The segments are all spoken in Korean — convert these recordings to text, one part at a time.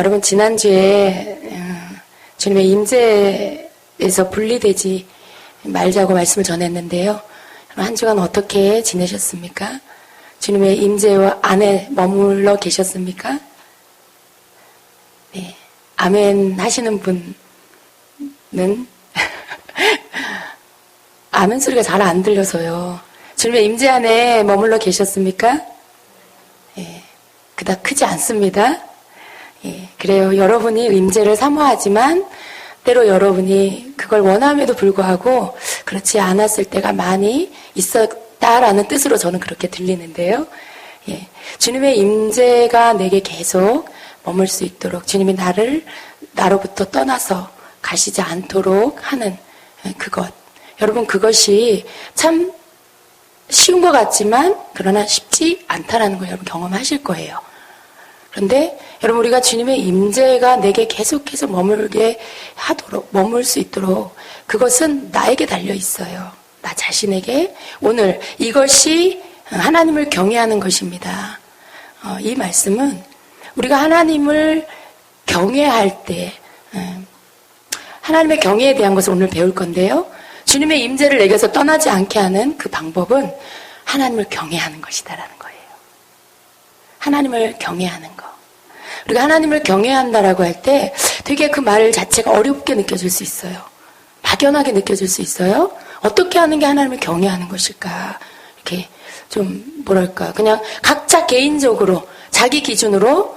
여러분 지난주에 주님의 임재에서 분리되지 말자고 말씀을 전했는데요. 한 주간 어떻게 지내셨습니까? 주님의 임재 안에 머물러 계셨습니까? 네, 아멘 하시는 분은 아멘 소리가 잘 안 들려서요. 주님의 임재 안에 머물러 계셨습니까? 예, 그닥 크지 않습니다. 예, 그래요. 여러분이 임재를 사모하지만 때로 여러분이 그걸 원함에도 불구하고 그렇지 않았을 때가 많이 있었다라는 뜻으로 저는 그렇게 들리는데요. 예, 주님의 임재가 내게 계속 머물 수 있도록 주님이 나로부터 떠나서 가시지 않도록 하는 그것. 여러분 그것이 참 쉬운 것 같지만 그러나 쉽지 않다라는 걸 여러분 경험하실 거예요. 그런데 여러분 우리가 주님의 임재가 내게 계속해서 머물 수 있도록 그것은 나에게 달려 있어요. 나 자신에게 오늘 이것이 하나님을 경외하는 것입니다. 이 말씀은 우리가 하나님을 경외할 때 하나님의 경외에 대한 것을 오늘 배울 건데요. 주님의 임재를 내게서 떠나지 않게 하는 그 방법은 하나님을 경외하는 것이다라는 거예요. 하나님을 경외하는 거. 우리가 하나님을 경외한다라고 할 때 되게 그 말 자체가 어렵게 느껴질 수 있어요. 막연하게 느껴질 수 있어요. 어떻게 하는 게 하나님을 경외하는 것일까? 이렇게 좀 뭐랄까 그냥 각자 개인적으로 자기 기준으로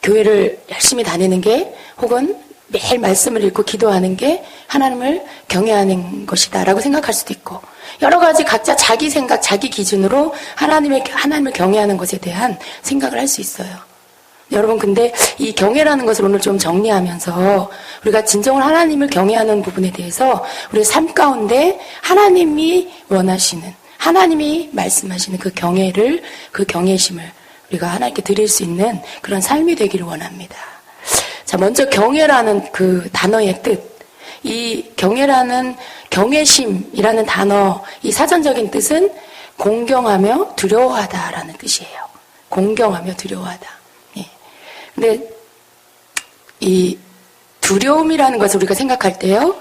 교회를 열심히 다니는 게 혹은 매일 말씀을 읽고 기도하는 게 하나님을 경외하는 것이다라고 생각할 수도 있고 여러 가지 각자 자기 생각, 자기 기준으로 하나님을 경외하는 것에 대한 생각을 할 수 있어요. 여러분 근데 이 경외라는 것을 오늘 좀 정리하면서 우리가 진정으로 하나님을 경외하는 부분에 대해서 우리의 삶 가운데 하나님이 원하시는 하나님이 말씀하시는 그 경외를 그 경외심을 우리가 하나님께 드릴 수 있는 그런 삶이 되기를 원합니다. 자, 먼저 경외라는 그 단어의 뜻. 이 경외라는 경외심이라는 단어, 이 사전적인 뜻은 공경하며 두려워하다라는 뜻이에요. 공경하며 두려워하다. 예. 근데 이 두려움이라는 것을 우리가 생각할 때요.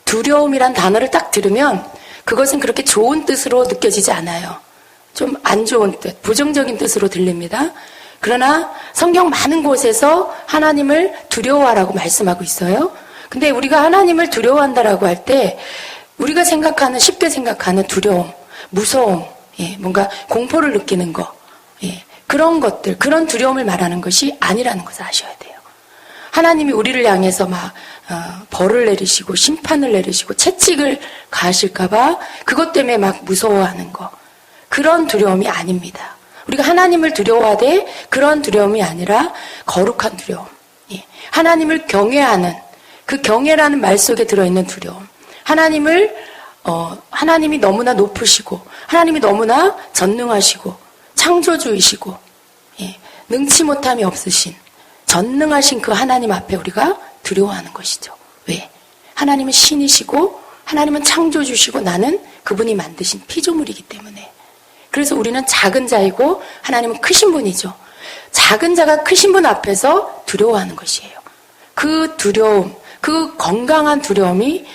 두려움이란 단어를 딱 들으면 그것은 그렇게 좋은 뜻으로 느껴지지 않아요. 좀 안 좋은 뜻, 부정적인 뜻으로 들립니다. 그러나 성경 많은 곳에서 하나님을 두려워하라고 말씀하고 있어요. 근데 우리가 하나님을 두려워한다라고 할 때 우리가 쉽게 생각하는 두려움, 무서움, 예, 뭔가 공포를 느끼는 거, 예, 그런 것들, 그런 두려움을 말하는 것이 아니라는 것을 아셔야 돼요. 하나님이 우리를 향해서 벌을 내리시고 심판을 내리시고 채찍을 가하실까봐 그것 때문에 막 무서워하는 거, 그런 두려움이 아닙니다. 우리가 하나님을 두려워하되 그런 두려움이 아니라 거룩한 두려움. 예. 하나님을 경외하는 그 경외라는 말 속에 들어있는 두려움. 하나님이 너무나 높으시고 하나님이 너무나 전능하시고 창조주이시고 예. 능치 못함이 없으신 전능하신 그 하나님 앞에 우리가 두려워하는 것이죠. 왜? 하나님은 신이시고 하나님은 창조주시고 나는 그분이 만드신 피조물이기 때문에. 그래서 우리는 작은 자이고 하나님은 크신 분이죠. 작은 자가 크신 분 앞에서 두려워하는 것이에요. 그 두려움, 그 건강한 두려움이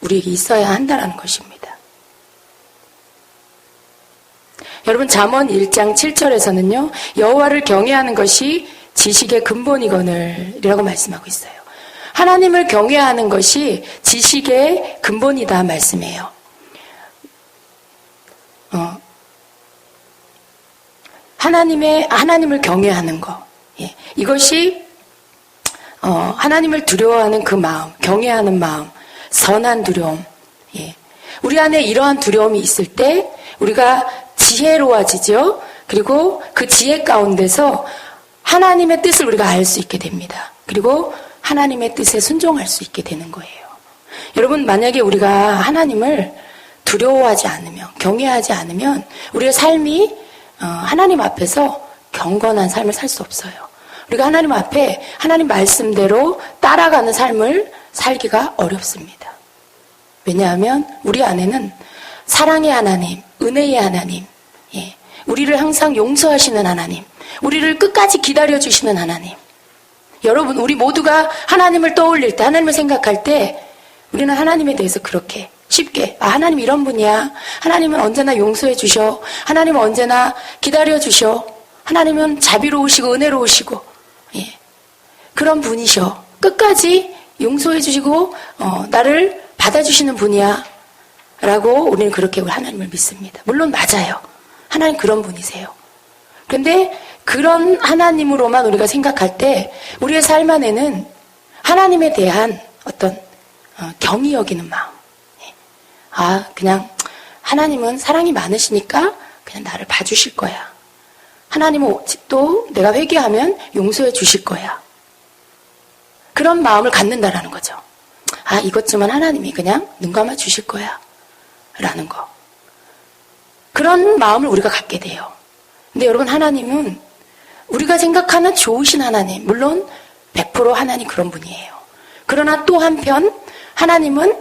우리에게 있어야 한다는 것입니다. 여러분 잠언 1장 7절에서는요. 여호와를 경외하는 것이 지식의 근본이거늘이라고 말씀하고 있어요. 하나님을 경외하는 것이 지식의 근본이다 말씀이에요. 하나님을 경외하는 거. 예. 이것이, 하나님을 두려워하는 그 마음, 경외하는 마음, 선한 두려움. 예. 우리 안에 이러한 두려움이 있을 때, 우리가 지혜로워지죠? 그리고 그 지혜 가운데서 하나님의 뜻을 우리가 알 수 있게 됩니다. 그리고 하나님의 뜻에 순종할 수 있게 되는 거예요. 여러분, 만약에 우리가 하나님을 두려워하지 않으면, 경외하지 않으면, 우리의 삶이 하나님 앞에서 경건한 삶을 살 수 없어요. 우리가 하나님 앞에 하나님 말씀대로 따라가는 삶을 살기가 어렵습니다. 왜냐하면 우리 안에는 사랑의 하나님, 은혜의 하나님, 예, 우리를 항상 용서하시는 하나님, 우리를 끝까지 기다려주시는 하나님. 여러분, 우리 모두가 하나님을 떠올릴 때, 하나님을 생각할 때 우리는 하나님에 대해서 그렇게 쉽게 하나님 이런 분이야. 하나님은 언제나 용서해 주셔. 하나님은 언제나 기다려 주셔. 하나님은 자비로우시고 은혜로우시고 그런 분이셔. 끝까지 용서해 주시고 나를 받아주시는 분이야 라고 우리는 그렇게 하나님을 믿습니다. 물론 맞아요. 하나님 그런 분이세요. 그런데 그런 하나님으로만 우리가 생각할 때 우리의 삶 안에는 하나님에 대한 어떤 경이 여기는 마음. 그냥 하나님은 사랑이 많으시니까 그냥 나를 봐주실 거야. 하나님은 또 내가 회개하면 용서해 주실 거야. 그런 마음을 갖는다라는 거죠. 이것쯤은 하나님이 그냥 눈 감아 주실 거야. 라는 거. 그런 마음을 우리가 갖게 돼요. 근데 여러분, 하나님은 우리가 생각하는 좋으신 하나님, 물론 100% 하나님 그런 분이에요. 그러나 또 한편 하나님은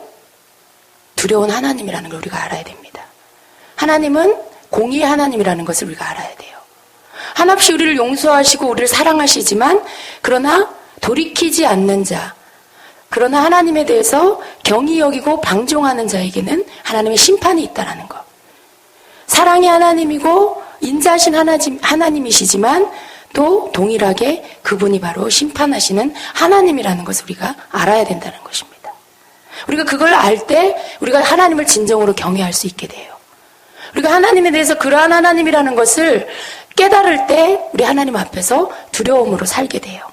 두려운 하나님이라는 걸 우리가 알아야 됩니다. 하나님은 공의의 하나님이라는 것을 우리가 알아야 돼요. 한없이 우리를 용서하시고 우리를 사랑하시지만 그러나 돌이키지 않는 자, 그러나 하나님에 대해서 경히 여기고 방종하는 자에게는 하나님의 심판이 있다는 것. 사랑의 하나님이고 인자하신 하나님이시지만 또 동일하게 그분이 바로 심판하시는 하나님이라는 것을 우리가 알아야 된다는 것입니다. 우리가 그걸 알 때 우리가 하나님을 진정으로 경외할 수 있게 돼요. 우리가 하나님에 대해서 그러한 하나님이라는 것을 깨달을 때 우리 하나님 앞에서 두려움으로 살게 돼요.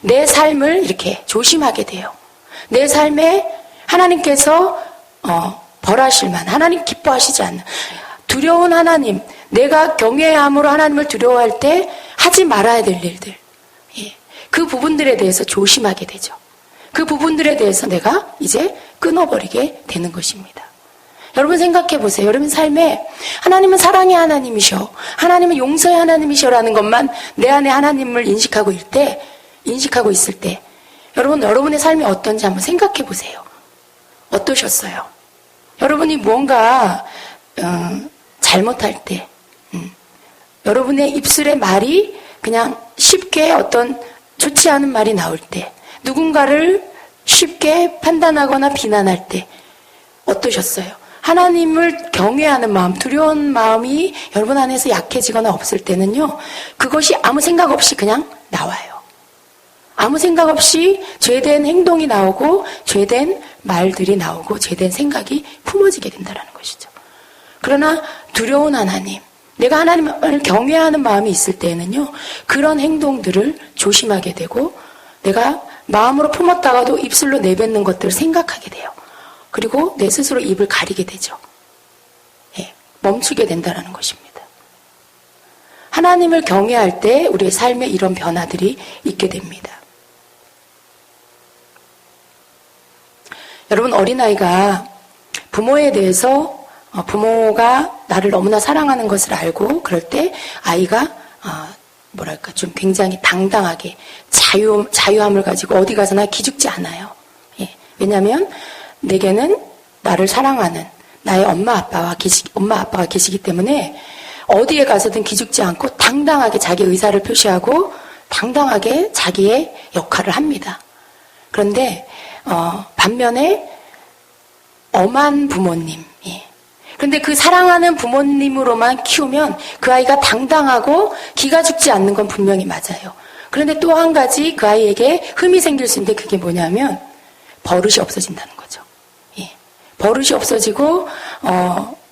내 삶을 이렇게 조심하게 돼요. 내 삶에 하나님께서 벌하실 만, 하나님 기뻐하시지 않는 두려운 하나님, 내가 경외함으로 하나님을 두려워할 때 하지 말아야 될 일들, 그 부분들에 대해서 조심하게 되죠. 그 부분들에 대해서 내가 이제 끊어버리게 되는 것입니다. 여러분 생각해 보세요. 여러분 삶에 하나님은 사랑의 하나님이셔, 하나님은 용서의 하나님이셔라는 것만 내 안에 하나님을 인식하고 있을 때 여러분, 여러분의 삶이 어떤지 한번 생각해 보세요. 어떠셨어요? 여러분이 무언가 잘못할 때 여러분의 입술에 말이 그냥 쉽게 어떤 좋지 않은 말이 나올 때, 누군가를 쉽게 판단하거나 비난할 때 어떠셨어요? 하나님을 경외하는 마음, 두려운 마음이 여러분 안에서 약해지거나 없을 때는요, 그것이 아무 생각 없이 그냥 나와요. 아무 생각 없이 죄된 행동이 나오고 죄된 말들이 나오고 죄된 생각이 품어지게 된다는 것이죠. 그러나 두려운 하나님, 내가 하나님을 경외하는 마음이 있을 때에는요, 그런 행동들을 조심하게 되고 내가 마음으로 품었다가도 입술로 내뱉는 것들을 생각하게 돼요. 그리고 내 스스로 입을 가리게 되죠. 멈추게 된다는 것입니다. 하나님을 경외할 때 우리의 삶에 이런 변화들이 있게 됩니다. 여러분, 어린아이가 부모에 대해서 부모가 나를 너무나 사랑하는 것을 알고 그럴 때 아이가 좀 굉장히 당당하게 자유함을 가지고 어디 가서나 기죽지 않아요. 왜냐하면 내게는 나를 사랑하는 나의 엄마 아빠가 계시기 때문에 어디에 가서든 기죽지 않고 당당하게 자기 의사를 표시하고 당당하게 자기의 역할을 합니다. 그런데 반면에 엄한 부모님, 그런데 그 사랑하는 부모님으로만 키우면 그 아이가 당당하고 기가 죽지 않는 건 분명히 맞아요. 그런데 또 한 가지 그 아이에게 흠이 생길 수 있는데 그게 뭐냐면 버릇이 없어진다는 거죠. 버릇이 없어지고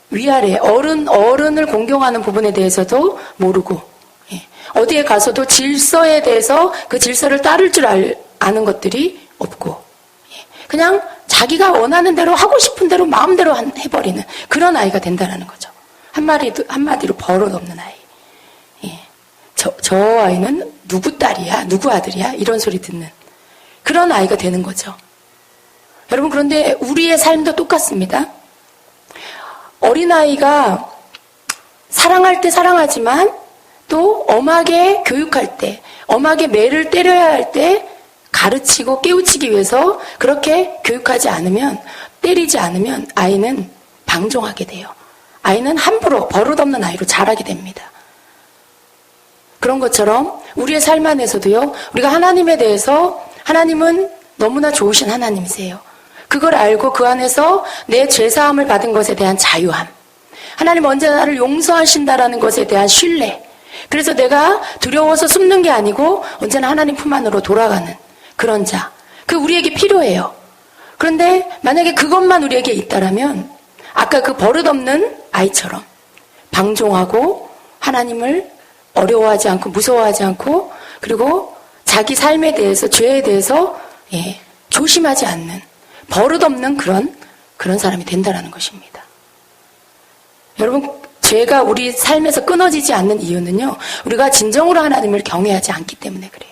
위아래 어른을 공경하는 부분에 대해서도 모르고 어디에 가서도 질서에 대해서 그 질서를 따를 줄 아는 것들이 없고 그냥 자기가 원하는 대로 하고 싶은 대로 마음대로 해버리는 그런 아이가 된다는 거죠. 한마디로 버릇 없는 아이. 저 아이는 누구 딸이야, 누구 아들이야 이런 소리 듣는 그런 아이가 되는 거죠. 여러분, 그런데 우리의 삶도 똑같습니다. 어린아이가 사랑할 때 사랑하지만 또 엄하게 교육할 때, 엄하게 매를 때려야 할 때 가르치고 깨우치기 위해서 그렇게 교육하지 않으면, 때리지 않으면 아이는 방종하게 돼요. 아이는 함부로 버릇없는 아이로 자라게 됩니다. 그런 것처럼 우리의 삶 안에서도요, 우리가 하나님에 대해서 하나님은 너무나 좋으신 하나님이세요. 그걸 알고 그 안에서 내 죄사함을 받은 것에 대한 자유함, 하나님 언제나 나를 용서하신다라는 것에 대한 신뢰, 그래서 내가 두려워서 숨는 게 아니고 언제나 하나님 품 안으로 돌아가는 그런 자, 그 우리에게 필요해요. 그런데 만약에 그것만 우리에게 있다라면 아까 그 버릇없는 아이처럼 방종하고 하나님을 어려워하지 않고 무서워하지 않고 그리고 자기 삶에 대해서 죄에 대해서 조심하지 않는 버릇없는 그런 사람이 된다라는 것입니다. 여러분, 죄가 우리 삶에서 끊어지지 않는 이유는요, 우리가 진정으로 하나님을 경외하지 않기 때문에 그래요.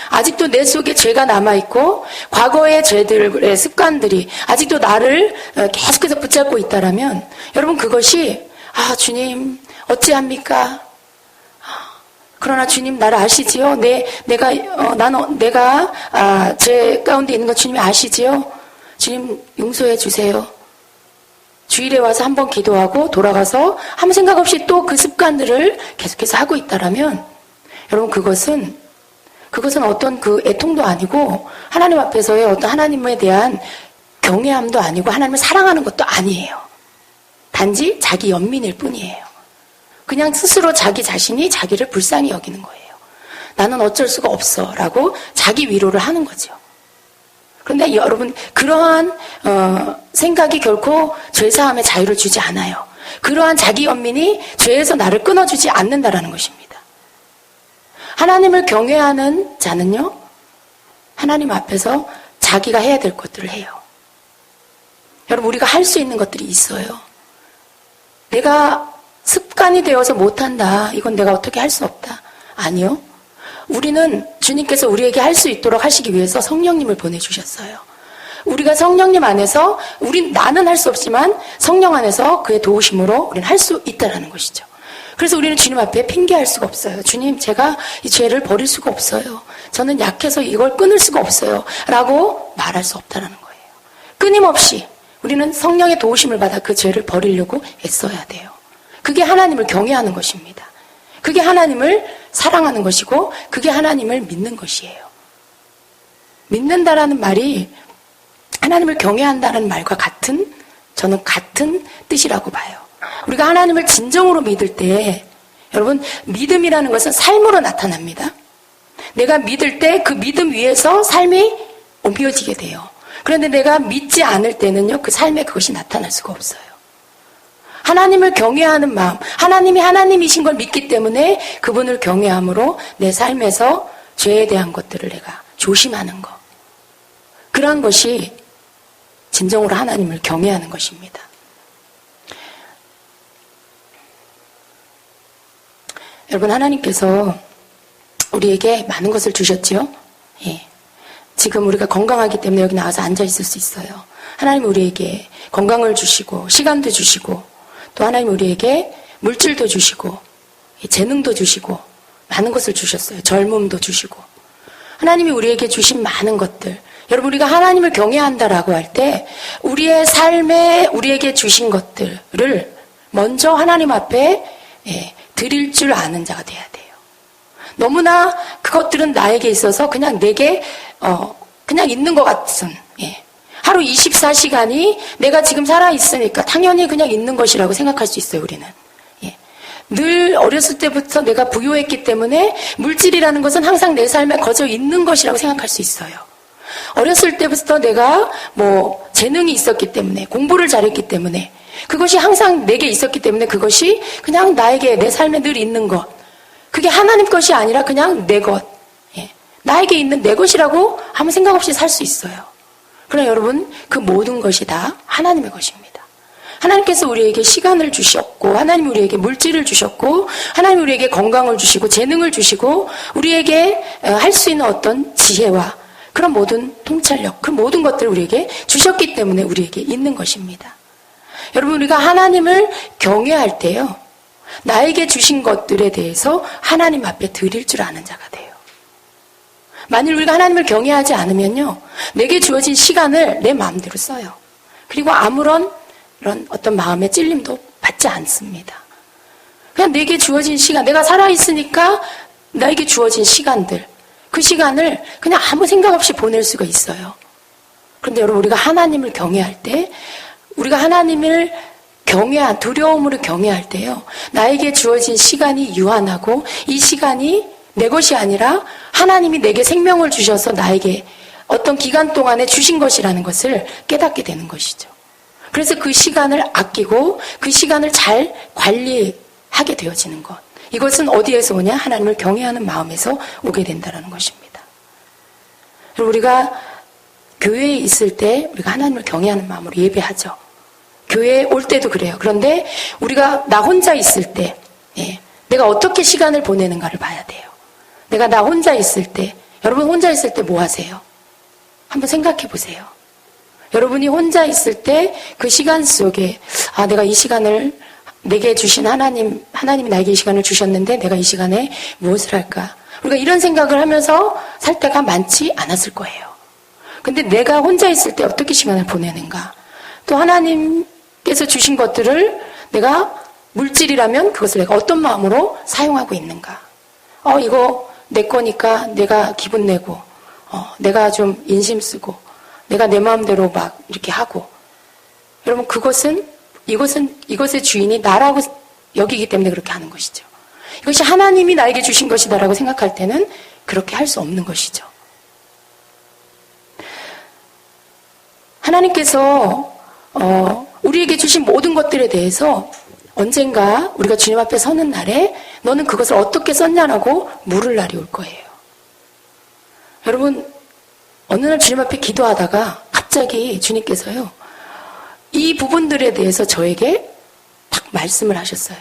아직도 내 속에 죄가 남아있고 과거의 죄들의 습관들이 아직도 나를 계속해서 붙잡고 있다라면 여러분, 그것이 주님 어찌합니까? 그러나 주님 나를 아시지요? 내가 제 가운데 있는 거 주님이 아시지요? 주님 용서해 주세요. 주일에 와서 한번 기도하고 돌아가서 아무 생각 없이 또 그 습관들을 계속해서 하고 있다라면 여러분, 그것은 어떤 그 애통도 아니고 하나님 앞에서의 어떤 하나님에 대한 경외함도 아니고 하나님을 사랑하는 것도 아니에요. 단지 자기 연민일 뿐이에요. 그냥 스스로 자기 자신이 자기를 불쌍히 여기는 거예요. 나는 어쩔 수가 없어 라고 자기 위로를 하는 거죠. 그런데 여러분, 그러한 생각이 결코 죄사함의 자유를 주지 않아요. 그러한 자기 연민이 죄에서 나를 끊어주지 않는다라는 것입니다. 하나님을 경외하는 자는요, 하나님 앞에서 자기가 해야 될 것들을 해요. 여러분, 우리가 할 수 있는 것들이 있어요. 내가 습관이 되어서 못한다, 이건 내가 어떻게 할 수 없다. 아니요. 우리는 주님께서 우리에게 할 수 있도록 하시기 위해서 성령님을 보내주셨어요. 우리가 성령님 안에서 나는 할 수 없지만 성령 안에서 그의 도우심으로 우리는 할 수 있다라는 것이죠. 그래서 우리는 주님 앞에 핑계할 수가 없어요. 주님, 제가 이 죄를 버릴 수가 없어요. 저는 약해서 이걸 끊을 수가 없어요. 라고 말할 수 없다라는 거예요. 끊임없이 우리는 성령의 도우심을 받아 그 죄를 버리려고 애써야 돼요. 그게 하나님을 경외하는 것입니다. 그게 하나님을 사랑하는 것이고 그게 하나님을 믿는 것이에요. 믿는다라는 말이 하나님을 경외한다는 말과 저는 같은 뜻이라고 봐요. 우리가 하나님을 진정으로 믿을 때, 여러분, 믿음이라는 것은 삶으로 나타납니다. 내가 믿을 때 그 믿음 위에서 삶이 옮겨지게 돼요. 그런데 내가 믿지 않을 때는요, 그 삶에 그것이 나타날 수가 없어요. 하나님을 경외하는 마음, 하나님이 하나님이신 걸 믿기 때문에 그분을 경외함으로 내 삶에서 죄에 대한 것들을 내가 조심하는 것, 그런 것이 진정으로 하나님을 경외하는 것입니다. 여러분, 하나님께서 우리에게 많은 것을 주셨지요? 예. 지금 우리가 건강하기 때문에 여기 나와서 앉아 있을 수 있어요. 하나님 우리에게 건강을 주시고 시간도 주시고 또 하나님 우리에게 물질도 주시고 재능도 주시고 많은 것을 주셨어요. 젊음도 주시고 하나님이 우리에게 주신 많은 것들, 여러분, 우리가 하나님을 경외한다라고 할 때 우리의 삶에 우리에게 주신 것들을 먼저 하나님 앞에 드릴 줄 아는 자가 돼야 돼요. 너무나 그것들은 나에게 있어서 그냥 내게 그냥 있는 것 같은, 하루 24시간이 내가 지금 살아있으니까 당연히 그냥 있는 것이라고 생각할 수 있어요, 우리는. 늘 어렸을 때부터 내가 부유했기 때문에 물질이라는 것은 항상 내 삶에 거저 있는 것이라고 생각할 수 있어요. 어렸을 때부터 내가 재능이 있었기 때문에, 공부를 잘했기 때문에, 그것이 항상 내게 있었기 때문에 그것이 그냥 나에게 내 삶에 늘 있는 것, 그게 하나님 것이 아니라 그냥 내 것, 나에게 있는 내 것이라고 아무 생각 없이 살 수 있어요. 그러나 여러분, 그 모든 것이 다 하나님의 것입니다. 하나님께서 우리에게 시간을 주셨고, 하나님 우리에게 물질을 주셨고, 하나님 우리에게 건강을 주시고, 재능을 주시고, 우리에게 할 수 있는 어떤 지혜와 그런 모든 통찰력, 그 모든 것들을 우리에게 주셨기 때문에 우리에게 있는 것입니다. 여러분, 우리가 하나님을 경외할 때요, 나에게 주신 것들에 대해서 하나님 앞에 드릴 줄 아는 자가 돼요. 만일 우리가 하나님을 경외하지 않으면요, 내게 주어진 시간을 내 마음대로 써요. 그리고 아무런 이런 어떤 마음의 찔림도 받지 않습니다. 그냥 내게 주어진 시간, 내가 살아있으니까 나에게 주어진 시간들, 그 시간을 그냥 아무 생각 없이 보낼 수가 있어요. 그런데 여러분, 우리가 하나님을 경외할 때, 우리가 하나님을 두려움으로 경외할 때요, 나에게 주어진 시간이 유한하고 이 시간이 내 것이 아니라 하나님이 내게 생명을 주셔서 나에게 어떤 기간 동안에 주신 것이라는 것을 깨닫게 되는 것이죠. 그래서 그 시간을 아끼고 그 시간을 잘 관리하게 되어지는 것. 이것은 어디에서 오냐? 하나님을 경외하는 마음에서 오게 된다는 것입니다. 그리고 우리가 교회에 있을 때 우리가 하나님을 경외하는 마음으로 예배하죠. 교회에 올 때도 그래요. 그런데 우리가 나 혼자 있을 때, 내가 어떻게 시간을 보내는가를 봐야 돼요. 내가 나 혼자 있을 때, 여러분 혼자 있을 때 뭐 하세요? 한번 생각해 보세요. 여러분이 혼자 있을 때 그 시간 속에, 내가 이 시간을 내게 주신 하나님이 나에게 이 시간을 주셨는데 내가 이 시간에 무엇을 할까? 우리가 이런 생각을 하면서 살 때가 많지 않았을 거예요. 근데 내가 혼자 있을 때 어떻게 시간을 보내는가? 또 하나님께서 주신 것들을 내가 물질이라면 그것을 내가 어떤 마음으로 사용하고 있는가? 이거 내 거니까 내가 기분 내고, 내가 좀 인심 쓰고, 내가 내 마음대로 막 이렇게 하고. 여러분, 이것의 주인이 나라고 여기기 때문에 그렇게 하는 것이죠. 이것이 하나님이 나에게 주신 것이다라고 생각할 때는 그렇게 할 수 없는 것이죠. 하나님께서 우리에게 주신 모든 것들에 대해서 언젠가 우리가 주님 앞에 서는 날에 너는 그것을 어떻게 썼냐라고 물을 날이 올 거예요. 여러분, 어느 날 주님 앞에 기도하다가 갑자기 주님께서요, 이 부분들에 대해서 저에게 딱 말씀을 하셨어요.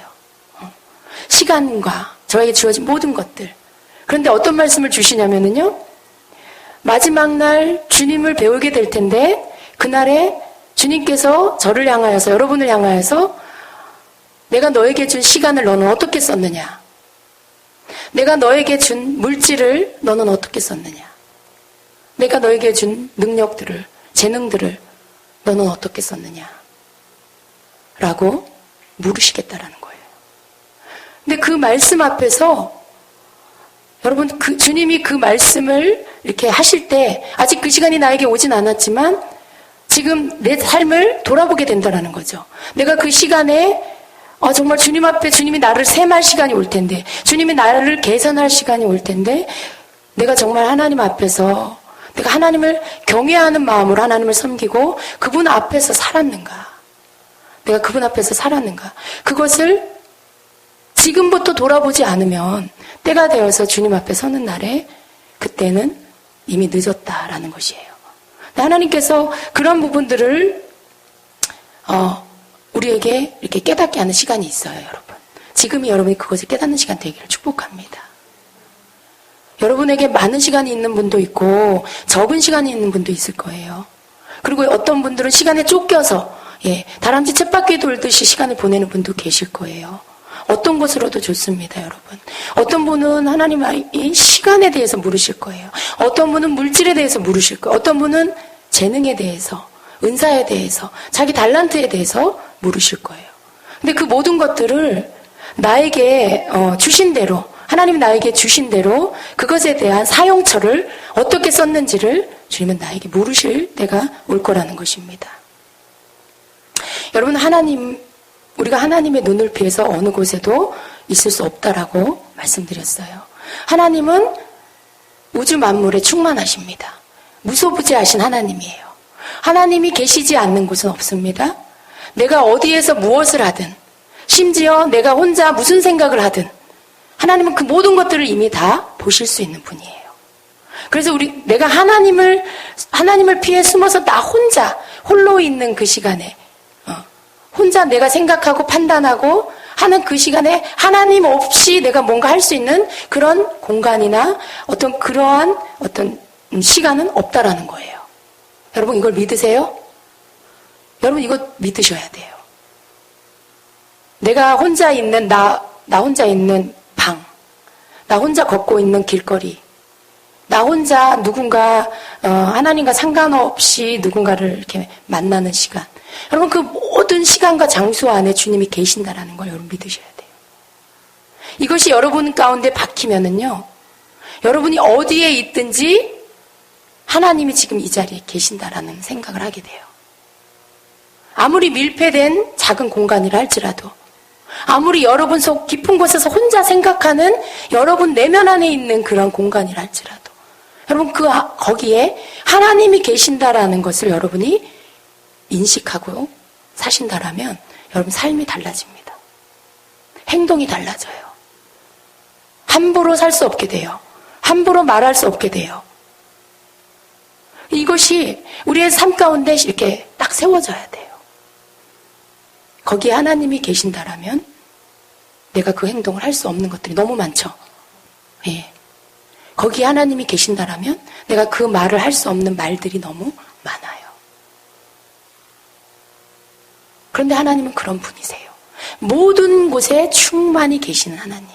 시간과 저에게 주어진 모든 것들. 그런데 어떤 말씀을 주시냐면요, 마지막 날 주님을 배우게 될 텐데 그날에 주님께서 저를 향하여서, 여러분을 향하여서 내가 너에게 준 시간을 너는 어떻게 썼느냐? 내가 너에게 준 물질을 너는 어떻게 썼느냐? 내가 너에게 준 능력들을, 재능들을 너는 어떻게 썼느냐? 라고 물으시겠다라는 거예요. 근데 그 말씀 앞에서 여러분, 주님이 그 말씀을 이렇게 하실 때 아직 그 시간이 나에게 오진 않았지만 지금 내 삶을 돌아보게 된다는 거죠. 내가 그 시간에 정말 주님 앞에 주님이 나를 셈할 시간이 올 텐데, 주님이 나를 계산할 시간이 올 텐데, 내가 정말 하나님 앞에서 내가 하나님을 경외하는 마음으로 하나님을 섬기고 그분 앞에서 살았는가? 내가 그분 앞에서 살았는가? 그것을 지금부터 돌아보지 않으면 때가 되어서 주님 앞에 서는 날에 그때는 이미 늦었다라는 것이에요. 하나님께서 그런 부분들을 우리에게 이렇게 깨닫게 하는 시간이 있어요, 여러분. 지금이 여러분이 그것을 깨닫는 시간 되기를 축복합니다. 여러분에게 많은 시간이 있는 분도 있고 적은 시간이 있는 분도 있을 거예요. 그리고 어떤 분들은 시간에 쫓겨서 다람쥐 쳇바퀴 돌듯이 시간을 보내는 분도 계실 거예요. 어떤 것으로도 좋습니다, 여러분. 어떤 분은 하나님의 시간에 대해서 물으실 거예요. 어떤 분은 물질에 대해서 물으실 거예요. 어떤 분은 재능에 대해서, 은사에 대해서, 자기 달란트에 대해서 물으실 거예요. 근데 그 모든 것들을 나에게 주신 대로, 하나님이 나에게 주신 대로 그것에 대한 사용처를 어떻게 썼는지를 주님은 나에게 물으실 때가 올 거라는 것입니다. 여러분, 우리가 하나님의 눈을 피해서 어느 곳에도 있을 수 없다라고 말씀드렸어요. 하나님은 우주 만물에 충만하십니다. 무소부재하신 하나님이에요. 하나님이 계시지 않는 곳은 없습니다. 내가 어디에서 무엇을 하든, 심지어 내가 혼자 무슨 생각을 하든 하나님은 그 모든 것들을 이미 다 보실 수 있는 분이에요. 그래서 내가 하나님을 피해 숨어서 나 혼자 홀로 있는 그 시간에 혼자 내가 생각하고 판단하고 하는 그 시간에 하나님 없이 내가 뭔가 할 수 있는 그런 공간이나 그러한 시간은 없다라는 거예요. 여러분, 이걸 믿으세요? 여러분, 이거 믿으셔야 돼요. 내가 혼자 있는 나 혼자 있는 방, 나 혼자 걷고 있는 길거리, 나 혼자 누군가 하나님과 상관없이 누군가를 이렇게 만나는 시간, 여러분, 그 모든 시간과 장소 안에 주님이 계신다라는 걸 여러분 믿으셔야 돼요. 이것이 여러분 가운데 박히면은요, 여러분이 어디에 있든지 하나님이 지금 이 자리에 계신다라는 생각을 하게 돼요. 아무리 밀폐된 작은 공간이라 할지라도, 아무리 여러분 속 깊은 곳에서 혼자 생각하는 여러분 내면 안에 있는 그런 공간이라 할지라도, 여러분 거기에 하나님이 계신다라는 것을 여러분이 인식하고 사신다라면 여러분 삶이 달라집니다. 행동이 달라져요. 함부로 살 수 없게 돼요. 함부로 말할 수 없게 돼요. 이것이 우리의 삶 가운데 이렇게 딱 세워져야 돼요. 거기에 하나님이 계신다라면 내가 그 행동을 할 수 없는 것들이 너무 많죠. 예. 거기에 하나님이 계신다라면 내가 그 말을 할 수 없는 말들이 너무 많아요. 그런데 하나님은 그런 분이세요. 모든 곳에 충만히 계시는 하나님.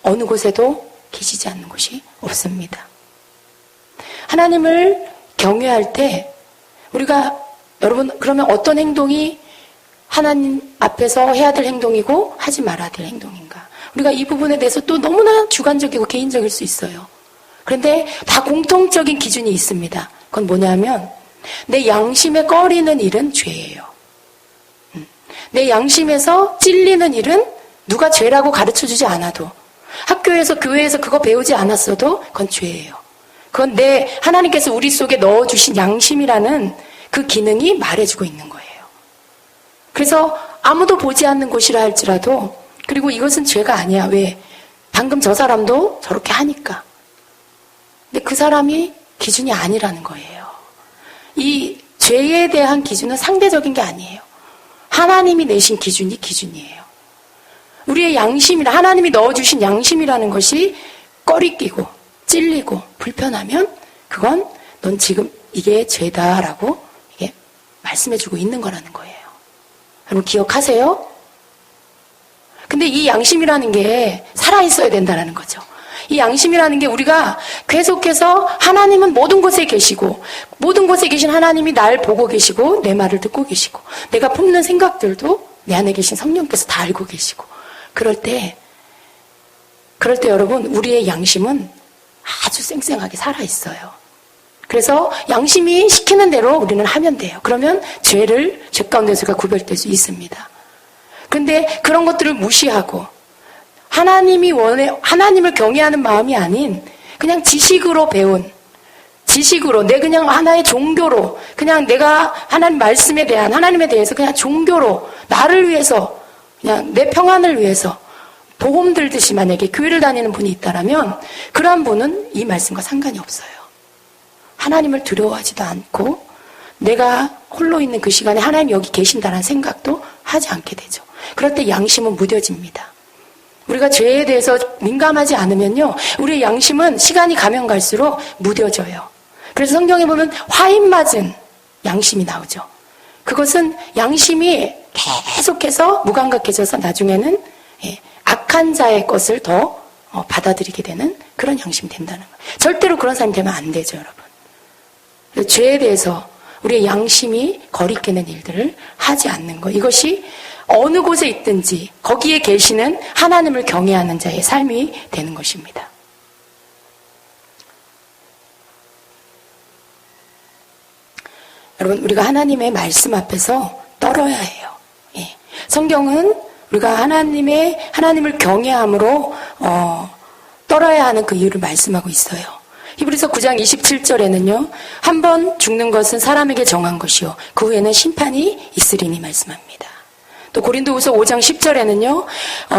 어느 곳에도 계시지 않는 곳이 없습니다. 하나님을 경외할 때 우리가 여러분 그러면 어떤 행동이 하나님 앞에서 해야 될 행동이고 하지 말아야 될 행동인가? 우리가 이 부분에 대해서 또 너무나 주관적이고 개인적일 수 있어요. 그런데 다 공통적인 기준이 있습니다. 그건 뭐냐면 내 양심에 꺼리는 일은 죄예요. 내 양심에서 찔리는 일은 누가 죄라고 가르쳐주지 않아도, 학교에서 교회에서 그거 배우지 않았어도 그건 죄예요. 그건 하나님께서 우리 속에 넣어주신 양심이라는 그 기능이 말해주고 있는 거예요. 그래서 아무도 보지 않는 곳이라 할지라도, 그리고 이것은 죄가 아니야. 왜? 방금 저 사람도 저렇게 하니까. 근데 그 사람이 기준이 아니라는 거예요. 이 죄에 대한 기준은 상대적인 게 아니에요. 하나님이 내신 기준이 기준이에요. 우리의 양심이라, 하나님이 넣어주신 양심이라는 것이 꺼리끼고 찔리고 불편하면 그건 넌 지금 이게 죄다라고 이게 말씀해주고 있는 거라는 거예요. 여러분 기억하세요? 근데 이 양심이라는 게 살아있어야 된다는 거죠. 이 양심이라는 게 우리가 계속해서 하나님은 모든 곳에 계시고 모든 곳에 계신 하나님이 날 보고 계시고 내 말을 듣고 계시고 내가 품는 생각들도 내 안에 계신 성령께서 다 알고 계시고 그럴 때 여러분 우리의 양심은 아주 쌩쌩하게 살아있어요. 그래서 양심이 시키는 대로 우리는 하면 돼요. 그러면 죄 가운데서가 구별될 수 있습니다. 근데 그런 것들을 무시하고 하나님을 경외하는 마음이 아닌 그냥 지식으로 배운, 내 그냥 하나의 종교로, 그냥 내가 하나님에 대해서 그냥 종교로 나를 위해서, 그냥 내 평안을 위해서 보험 들듯이 만약에 교회를 다니는 분이 있다라면 그러한 분은 이 말씀과 상관이 없어요. 하나님을 두려워하지도 않고 내가 홀로 있는 그 시간에 하나님 여기 계신다는 생각도 하지 않게 되죠. 그럴 때 양심은 무뎌집니다. 우리가 죄에 대해서 민감하지 않으면요, 우리의 양심은 시간이 가면 갈수록 무뎌져요. 그래서 성경에 보면 화인 맞은 양심이 나오죠. 그것은 양심이 계속해서 무감각해져서 나중에는 악한 자의 것을 더 받아들이게 되는 그런 양심이 된다는 거예요. 절대로 그런 사람이 되면 안 되죠, 여러분. 죄에 대해서 우리의 양심이 거리끼는 일들을 하지 않는 것. 이것이 어느 곳에 있든지 거기에 계시는 하나님을 경외하는 자의 삶이 되는 것입니다. 여러분, 우리가 하나님의 말씀 앞에서 떨어야 해요. 예. 성경은 우리가 하나님을 경외함으로 떨어야 하는 그 이유를 말씀하고 있어요. 히브리서 9장 27절에는요. 한 번 죽는 것은 사람에게 정한 것이요 그 후에는 심판이 있으리니 말씀합니다. 또 고린도후서 5장 10절에는요.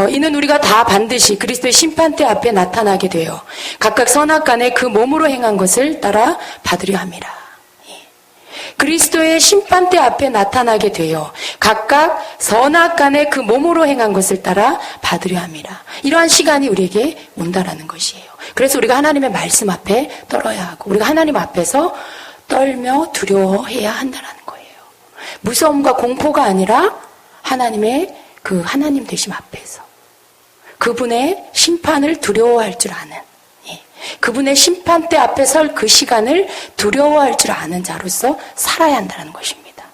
이는 우리가 다 반드시 그리스도의 심판대 앞에 나타나게 되어 각각 선악간에 그 몸으로 행한 것을 따라 받으려 함이라. 그리스도의 심판대 앞에 나타나게 되어 각각 선악간에 그 몸으로 행한 것을 따라 받으려 함이라. 이러한 시간이 우리에게 온다라는 것이에요. 그래서 우리가 하나님의 말씀 앞에 떨어야 하고 우리가 하나님 앞에서 떨며 두려워해야 한다라는 거예요. 무서움과 공포가 아니라 하나님의 그 하나님 되심 앞에서 그분의 심판을 두려워할 줄 아는, 그분의 심판대 앞에 설 그 시간을 두려워할 줄 아는 자로서 살아야 한다는 것입니다.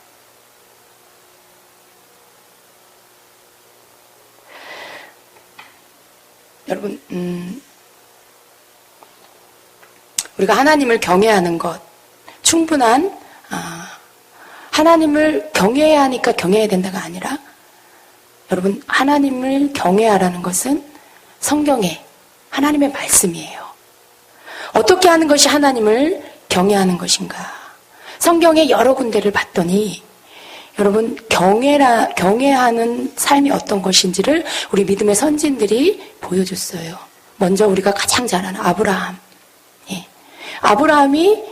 여러분, 우리가 하나님을 경외하는 것, 충분한, 하나님을 경외해야 하니까 경외해야 된다가 아니라, 여러분, 하나님을 경외하라는 것은 성경에 하나님의 말씀이에요. 어떻게 하는 것이 하나님을 경외하는 것인가? 성경의 여러 군데를 봤더니, 여러분, 경외하는 삶이 어떤 것인지를 우리 믿음의 선진들이 보여줬어요. 먼저 우리가 가장 잘 아는 아브라함. 예. 아브라함이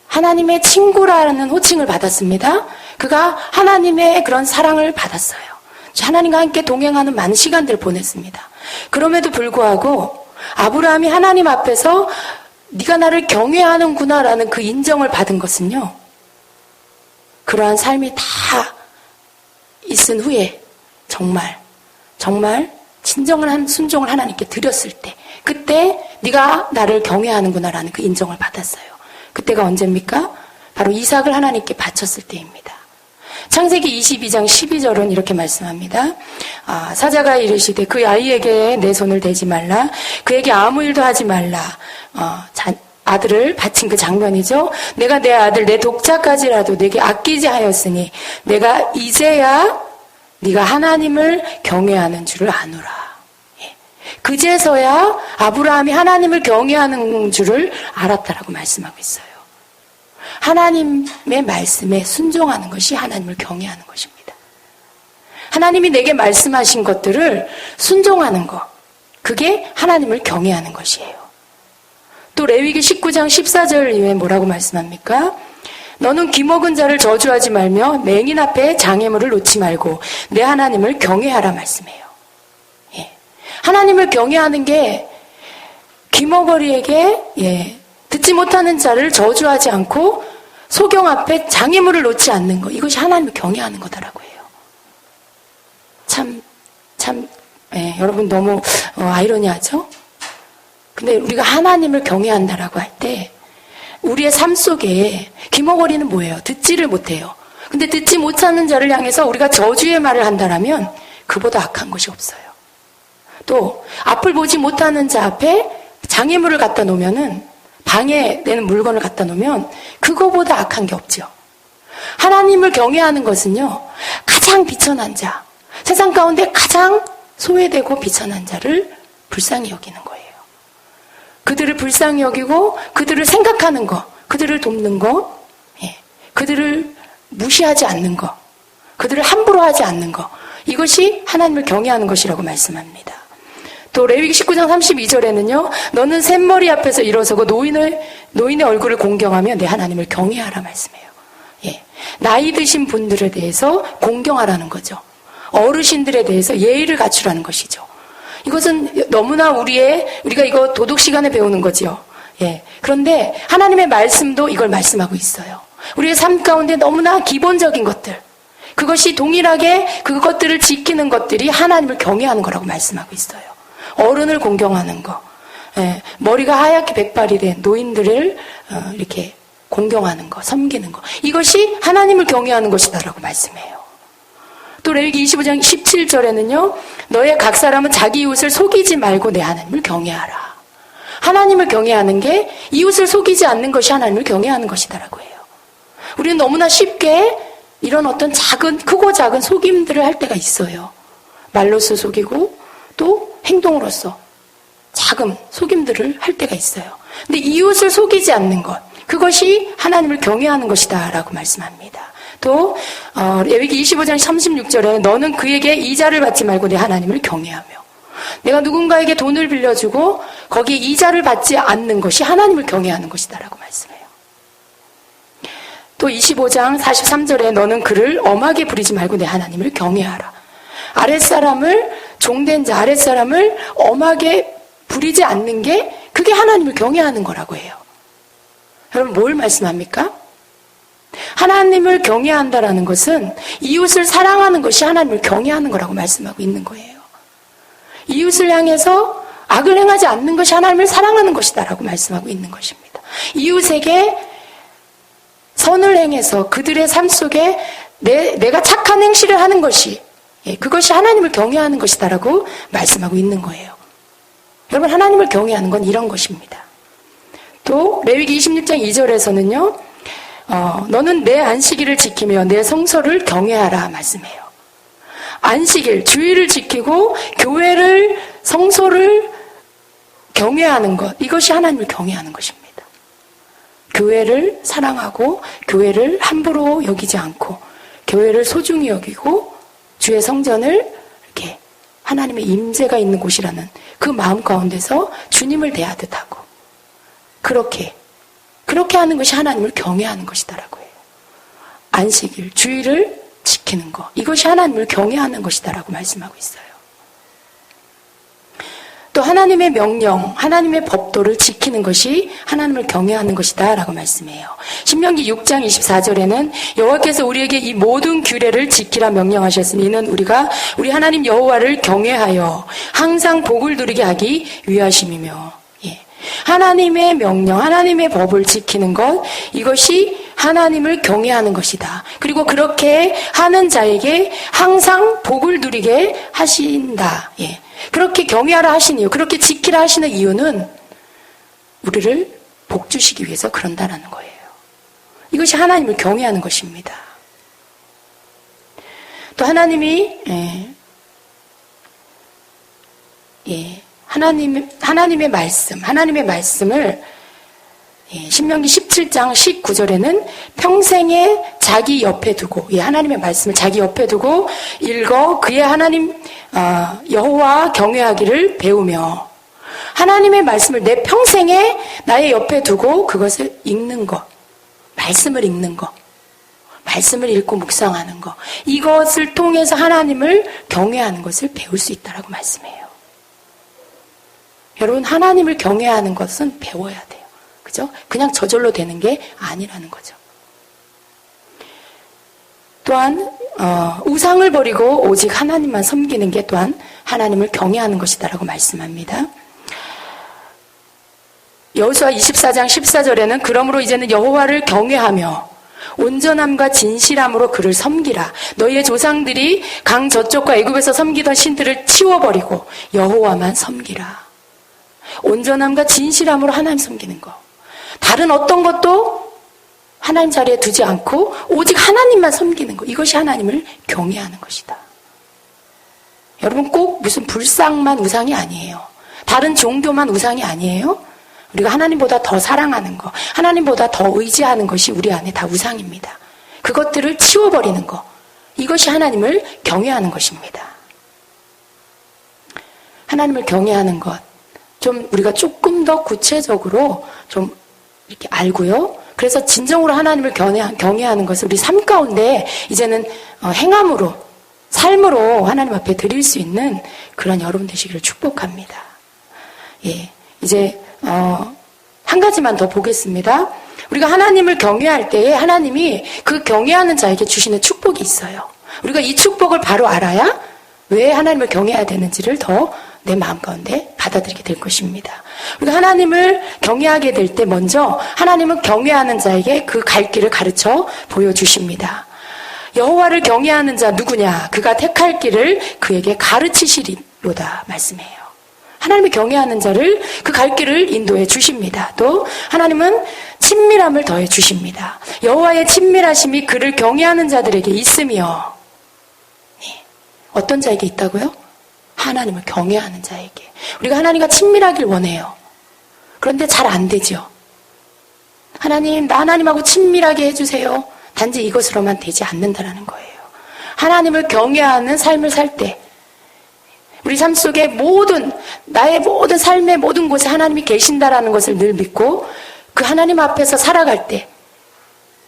하나님의 친구라는 호칭을 받았습니다. 그가 하나님의 그런 사랑을 받았어요. 하나님과 함께 동행하는 많은 시간들을 보냈습니다. 그럼에도 불구하고 아브라함이 하나님 앞에서 네가 나를 경외하는구나라는 그 인정을 받은 것은요. 그러한 삶이 다 있은 후에 정말 진정한 순종을 하나님께 드렸을 때 그때 네가 나를 경외하는구나라는 그 인정을 받았어요. 그때가 언제입니까? 바로 이삭을 하나님께 바쳤을 때입니다. 창세기 22장 12절은 이렇게 말씀합니다. 사자가 이르시되 그 아이에게 내 손을 대지 말라. 그에게 아무 일도 하지 말라. 아들을 바친 그 장면이죠. 내가 내 아들 내 독자까지라도 내게 아끼지 하였으니 내가 이제야 네가 하나님을 경외하는 줄을 아노라. 예. 그제서야 아브라함이 하나님을 경외하는 줄을 알았다라고 말씀하고 있어요. 하나님의 말씀에 순종하는 것이 하나님을 경외하는 것입니다. 하나님이 내게 말씀하신 것들을 순종하는 것, 그게 하나님을 경외하는 것이에요. 또 레위기 19장 14절 이후에 뭐라고 말씀합니까? 너는 귀먹은 자를 저주하지 말며 맹인 앞에 장애물을 놓지 말고 내 하나님을 경외하라 말씀해요. 예. 하나님을 경외하는 게 귀머거리에게 듣지 못하는 자를 저주하지 않고 소경 앞에 장애물을 놓지 않는 것, 이것이 하나님을 경외하는 거다라고 해요. 여러분 너무 아이러니하죠? 근데 우리가 하나님을 경외한다라고 할 때 우리의 삶 속에 귀머거리는 뭐예요? 듣지를 못해요. 근데 듣지 못하는 자를 향해서 우리가 저주의 말을 한다라면 그보다 악한 것이 없어요. 또 앞을 보지 못하는 자 앞에 장애물을 갖다 놓으면은 방해되는 물건을 갖다 놓으면 그거보다 악한 게 없죠. 하나님을 경외하는 것은요, 가장 비천한 자, 세상 가운데 가장 소외되고 비천한 자를 불쌍히 여기는 거예요. 그들을 불쌍히 여기고 그들을 생각하는 거, 그들을 돕는 거, 그들을 무시하지 않는 거, 그들을 함부로 하지 않는 거, 이것이 하나님을 경외하는 것이라고 말씀합니다. 또 레위기 19장 32절에는요. 너는 샘머리 앞에서 일어서고 노인의 얼굴을 공경하며 내 하나님을 경외하라 말씀해요. 예. 나이 드신 분들에 대해서 공경하라는 거죠. 어르신들에 대해서 예의를 갖추라는 것이죠. 이것은 너무나 우리가 이거 도덕 시간에 배우는 거지요. 예. 그런데 하나님의 말씀도 이걸 말씀하고 있어요. 우리의 삶 가운데 너무나 기본적인 것들, 그것이 동일하게 그것들을 지키는 것들이 하나님을 경외하는 거라고 말씀하고 있어요. 어른을 공경하는 거, 예. 머리가 하얗게 백발이 된 노인들을 이렇게 공경하는 거, 섬기는 거, 이것이 하나님을 경외하는 것이다라고 말씀해요. 또 레위기 25장 17절에는요. 너의 각 사람은 자기 이웃을 속이지 말고 내 하나님을 경외하라. 하나님을 경외하는 게 이웃을 속이지 않는 것이 하나님을 경외하는 것이다라고 해요. 우리는 너무나 쉽게 이런 어떤 크고 작은 속임들을 할 때가 있어요. 말로써 속이고 또 행동으로써 작은 속임들을 할 때가 있어요. 근데 이웃을 속이지 않는 것, 그것이 하나님을 경외하는 것이다라고 말씀합니다. 또 레위기 25장 36절에 너는 그에게 이자를 받지 말고 내 하나님을 경외하며, 내가 누군가에게 돈을 빌려주고 거기에 이자를 받지 않는 것이 하나님을 경외하는 것이다라고 말씀해요. 또 25장 43절에 너는 그를 엄하게 부리지 말고 내 하나님을 경외하라. 종된 자 아랫사람을 엄하게 부리지 않는 게 그게 하나님을 경외하는 거라고 해요. 여러분 뭘 말씀합니까? 하나님을 경외한다라는 것은 이웃을 사랑하는 것이 하나님을 경외하는 거라고 말씀하고 있는 거예요. 이웃을 향해서 악을 행하지 않는 것이 하나님을 사랑하는 것이다라고 말씀하고 있는 것입니다. 이웃에게 선을 행해서 그들의 삶 속에 내가 착한 행실을 하는 것이, 그것이 하나님을 경외하는 것이다라고 말씀하고 있는 거예요. 여러분, 하나님을 경외하는 건 이런 것입니다. 또 레위기 26장 2절에서는요. 너는 내 안식일을 지키며 내 성소를 경외하라 말씀해요. 안식일, 주일을 지키고 교회를, 성소를 경외하는 것, 이것이 하나님을 경외하는 것입니다. 교회를 사랑하고 교회를 함부로 여기지 않고 교회를 소중히 여기고 주의 성전을 이렇게 하나님의 임재가 있는 곳이라는 그 마음 가운데서 주님을 대하듯 하고 그렇게 하는 것이 하나님을 경외하는 것이다라고 해요. 안식일, 주일을 지키는 것, 이것이 하나님을 경외하는 것이다라고 말씀하고 있어요. 또 하나님의 명령, 하나님의 법도를 지키는 것이 하나님을 경외하는 것이다 라고 말씀해요. 신명기 6장 24절에는 여호와께서 우리에게 이 모든 규례를 지키라 명령하셨으니 이는 우리가 우리 하나님 여호와를 경외하여 항상 복을 누리게 하기 위하심이며, 하나님의 명령, 하나님의 법을 지키는 것, 이것이 하나님을 경외하는 것이다. 그리고 그렇게 하는 자에게 항상 복을 누리게 하신다. 그렇게 경외하라 하신 이유, 그렇게 지키라 하시는 이유는 우리를 복 주시기 위해서 그런다라는 거예요. 이것이 하나님을 경외하는 것입니다. 또 하나님이 하나님의 말씀을 신명기 17장 19절에는 평생에 자기 옆에 두고, 하나님의 말씀을 자기 옆에 두고 읽어 그의 하나님 여호와 경외하기를 배우며, 하나님의 말씀을 내 평생에 나의 옆에 두고 그것을 읽는 것, 말씀을 읽는 것, 말씀을 읽고 묵상하는 것, 이것을 통해서 하나님을 경외하는 것을 배울 수 있다라고 말씀해요. 여러분, 하나님을 경외하는 것은 배워야 돼요. 그죠? 그냥 저절로 되는 게 아니라는 거죠. 또한 우상을 버리고 오직 하나님만 섬기는 게 또한 하나님을 경외하는 것이다라고 말씀합니다. 여호수아 24장 14절에는 그러므로 이제는 여호와를 경외하며 온전함과 진실함으로 그를 섬기라. 너희의 조상들이 강 저쪽과 애굽에서 섬기던 신들을 치워버리고 여호와만 섬기라. 온전함과 진실함으로 하나님 섬기는 거. 다른 어떤 것도 하나님 자리에 두지 않고 오직 하나님만 섬기는 것. 이것이 하나님을 경외하는 것이다. 여러분, 꼭 무슨 불상만 우상이 아니에요. 다른 종교만 우상이 아니에요. 우리가 하나님보다 더 사랑하는 것, 하나님보다 더 의지하는 것이 우리 안에 다 우상입니다. 그것들을 치워버리는 것. 이것이 하나님을 경외하는 것입니다. 하나님을 경외하는 것. 좀 우리가 조금 더 구체적으로 좀 이렇게 알고요. 그래서 진정으로 하나님을 경외하는 것을 우리 삶 가운데 이제는 행함으로, 삶으로 하나님 앞에 드릴 수 있는 그런 여러분 되시기를 축복합니다. 이제 한 가지만 더 보겠습니다. 우리가 하나님을 경외할 때에 하나님이 그 경외하는 자에게 주시는 축복이 있어요. 우리가 이 축복을 바로 알아야 왜 하나님을 경외해야 되는지를 더 내 마음 가운데 받아들이게 될 것입니다. 우리가 하나님을 경외하게 될 때 먼저 하나님은 경외하는 자에게 그 갈 길을 가르쳐 보여주십니다. 여호와를 경외하는 자 누구냐? 그가 택할 길을 그에게 가르치시리로다 말씀해요. 하나님을 경외하는 자를 그 갈 길을 인도해 주십니다. 또 하나님은 친밀함을 더해 주십니다. 여호와의 친밀하심이 그를 경외하는 자들에게 있으며, 어떤 자에게 있다고요? 하나님을 경외하는 자에게. 우리가 하나님과 친밀하길 원해요. 그런데 잘 안 되죠. 하나님, 나 하나님하고 친밀하게 해주세요. 단지 이것으로만 되지 않는다라는 거예요. 하나님을 경외하는 삶을 살 때 우리 삶 속에 나의 모든 삶의 모든 곳에 하나님이 계신다라는 것을 늘 믿고 그 하나님 앞에서 살아갈 때,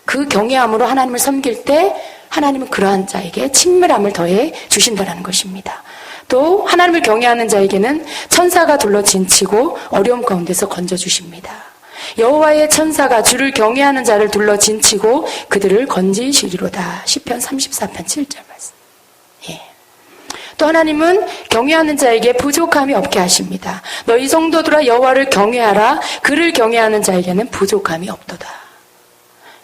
그 경외함으로 하나님을 섬길 때 하나님은 그러한 자에게 친밀함을 더해 주신다라는 것입니다. 또 하나님을 경외하는 자에게는 천사가 둘러 진치고 어려움 가운데서 건져주십니다. 여호와의 천사가 주를 경외하는 자를 둘러 진치고 그들을 건지시리로다. 시편 34편 7절 말씀. 또 하나님은 경외하는 자에게 부족함이 없게 하십니다. 너희 성도들아 여호와를 경외하라. 그를 경외하는 자에게는 부족함이 없도다.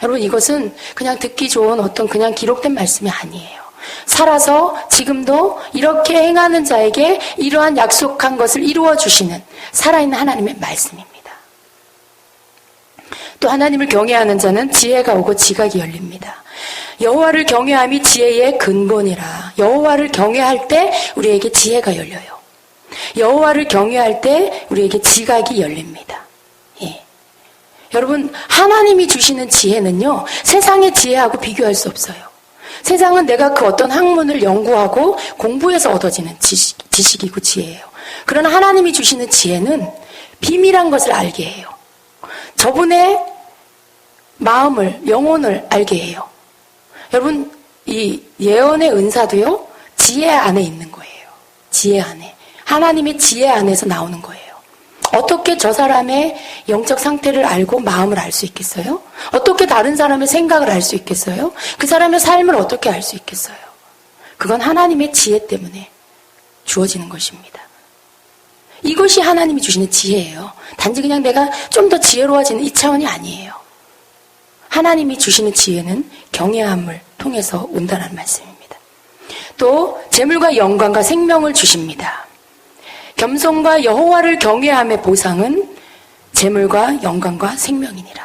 여러분, 이것은 그냥 듣기 좋은 어떤 그냥 기록된 말씀이 아니에요. 살아서 지금도 이렇게 행하는 자에게 이러한 약속한 것을 이루어 주시는 살아있는 하나님의 말씀입니다. 또 하나님을 경외하는 자는 지혜가 오고 지각이 열립니다. 여호와를 경외함이 지혜의 근본이라. 여호와를 경외할 때 우리에게 지혜가 열려요. 여호와를 경외할 때 우리에게 지각이 열립니다. 예. 여러분, 하나님이 주시는 지혜는요, 세상의 지혜하고 비교할 수 없어요. 세상은 내가 그 어떤 학문을 연구하고 공부해서 얻어지는 지식이고 지혜예요. 그러나 하나님이 주시는 지혜는 비밀한 것을 알게 해요. 저분의 마음을, 영혼을 알게 해요. 여러분, 이 예언의 은사도요, 지혜 안에 있는 거예요. 지혜 안에. 하나님의 지혜 안에서 나오는 거예요. 어떻게 저 사람의 영적 상태를 알고 마음을 알 수 있겠어요? 어떻게 다른 사람의 생각을 알 수 있겠어요? 그 사람의 삶을 어떻게 알 수 있겠어요? 그건 하나님의 지혜 때문에 주어지는 것입니다. 이것이 하나님이 주시는 지혜예요. 단지 그냥 내가 좀 더 지혜로워지는 이 차원이 아니에요. 하나님이 주시는 지혜는 경외함을 통해서 온다는 말씀입니다. 또 재물과 영광과 생명을 주십니다. 겸손과 여호와를 경외함의 보상은 재물과 영광과 생명이니라.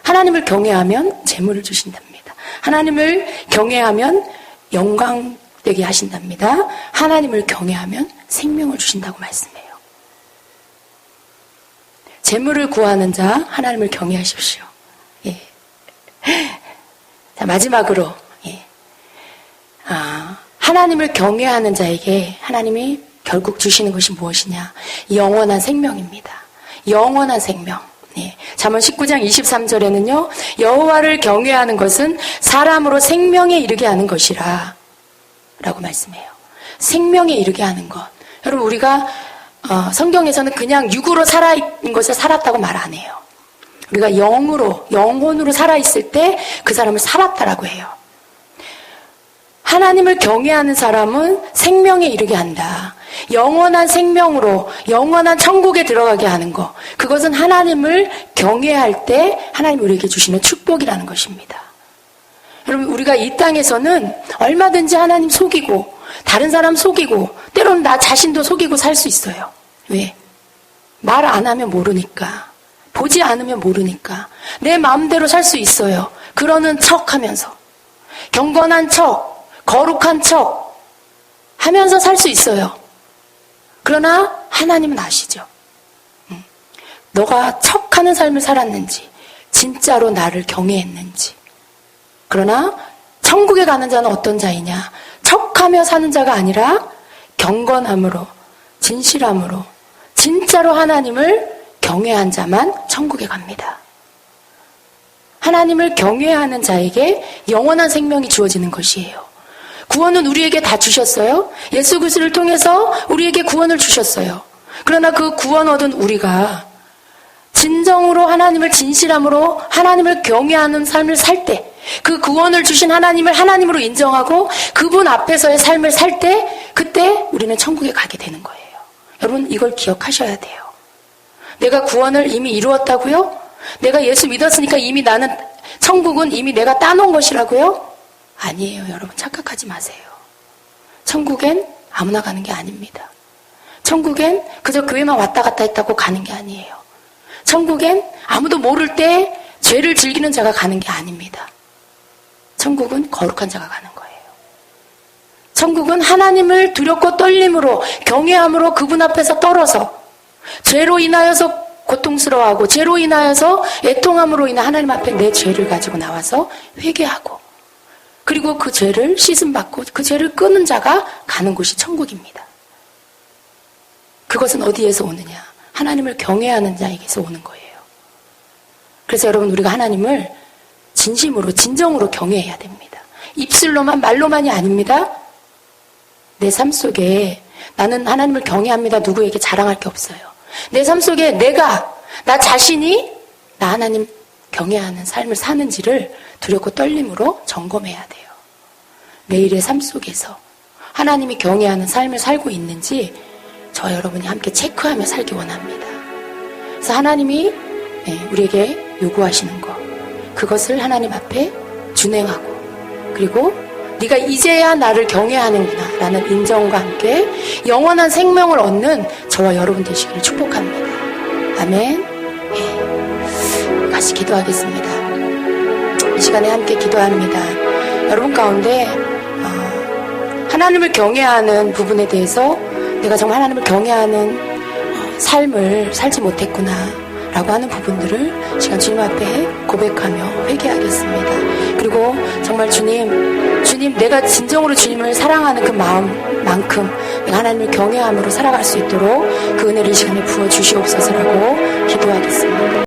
하나님을 경외하면 재물을 주신답니다. 하나님을 경외하면 영광 되게 하신답니다. 하나님을 경외하면 생명을 주신다고 말씀해요. 재물을 구하는 자 하나님을 경외하십시오. 예. 자, 마지막으로 하나님을 경외하는 자에게 하나님이 결국 주시는 것이 무엇이냐? 영원한 생명입니다. 영원한 생명. 예. 잠언 19장 23절에는요. 여호와를 경외하는 것은 사람으로 생명에 이르게 하는 것이라 라고 말씀해요. 생명에 이르게 하는 것. 여러분, 우리가 성경에서는 그냥 육으로 살아있는 것을 살았다고 말 안 해요. 우리가 영혼으로 살아있을 때 그 사람을 살았다라고 해요. 하나님을 경외하는 사람은 생명에 이르게 한다. 영원한 생명으로 영원한 천국에 들어가게 하는 것. 그것은 하나님을 경외할 때 하나님이 우리에게 주시는 축복이라는 것입니다. 여러분, 우리가 이 땅에서는 얼마든지 하나님 속이고 다른 사람 속이고 때로는 나 자신도 속이고 살 수 있어요. 왜? 말 안 하면 모르니까. 보지 않으면 모르니까. 내 마음대로 살 수 있어요. 그러는 척 하면서. 경건한 척, 거룩한 척 하면서 살 수 있어요. 그러나 하나님은 아시죠. 너가 척하는 삶을 살았는지, 진짜로 나를 경외했는지. 그러나 천국에 가는 자는 어떤 자이냐? 척하며 사는 자가 아니라 경건함으로, 진실함으로, 진짜로 하나님을 경외한 자만 천국에 갑니다. 하나님을 경외하는 자에게 영원한 생명이 주어지는 것이에요. 구원은 우리에게 다 주셨어요. 예수 그리스도를 통해서 우리에게 구원을 주셨어요. 그러나 그 구원 얻은 우리가 진정으로 하나님을 진실함으로 하나님을 경외하는 삶을 살 때, 그 구원을 주신 하나님을 하나님으로 인정하고 그분 앞에서의 삶을 살 때, 그때 우리는 천국에 가게 되는 거예요. 여러분, 이걸 기억하셔야 돼요. 내가 구원을 이미 이루었다고요? 내가 예수 믿었으니까 이미 나는 천국은 이미 내가 따놓은 것이라고요? 아니에요. 여러분, 착각하지 마세요. 천국엔 아무나 가는 게 아닙니다. 천국엔 그저 교회만 왔다 갔다 했다고 가는 게 아니에요. 천국엔 아무도 모를 때 죄를 즐기는 자가 가는 게 아닙니다. 천국은 거룩한 자가 가는 거예요. 천국은 하나님을 두렵고 떨림으로, 경외함으로 그분 앞에서 떨어서 죄로 인하여서 고통스러워하고 죄로 인하여서 애통함으로 인해 하나님 앞에 내 죄를 가지고 나와서 회개하고, 그리고 그 죄를 씻음받고 그 죄를 끄는 자가 가는 곳이 천국입니다. 그것은 어디에서 오느냐? 하나님을 경외하는 자에게서 오는 거예요. 그래서 여러분, 우리가 하나님을 진심으로, 진정으로 경외해야 됩니다. 입술로만, 말로만이 아닙니다. 내 삶 속에 나는 하나님을 경외합니다. 누구에게 자랑할 게 없어요. 내 삶 속에 나 자신이 나 하나님 경외하는 삶을 사는지를 두렵고 떨림으로 점검해야 돼요. 매일의 삶 속에서 하나님이 경외하는 삶을 살고 있는지 저 여러분이 함께 체크하며 살기 원합니다. 그래서 하나님이 우리에게 요구하시는 것, 그것을 하나님 앞에 준행하고, 그리고 네가 이제야 나를 경외하는구나 라는 인정과 함께 영원한 생명을 얻는 저와 여러분 되시기를 축복합니다. 아멘. 예. 같이 기도하겠습니다. 이 시간에 함께 기도합니다. 여러분 가운데 하나님을 경외하는 부분에 대해서 내가 정말 하나님을 경외하는 삶을 살지 못했구나 라고 하는 부분들을 시간 주님 앞에 고백하며 회개하겠습니다. 그리고 정말 주님 내가 진정으로 주님을 사랑하는 그 마음만큼 내가 하나님을 경외함으로 살아갈 수 있도록 그 은혜를 이 시간에 부어주시옵소서라고 기도하겠습니다.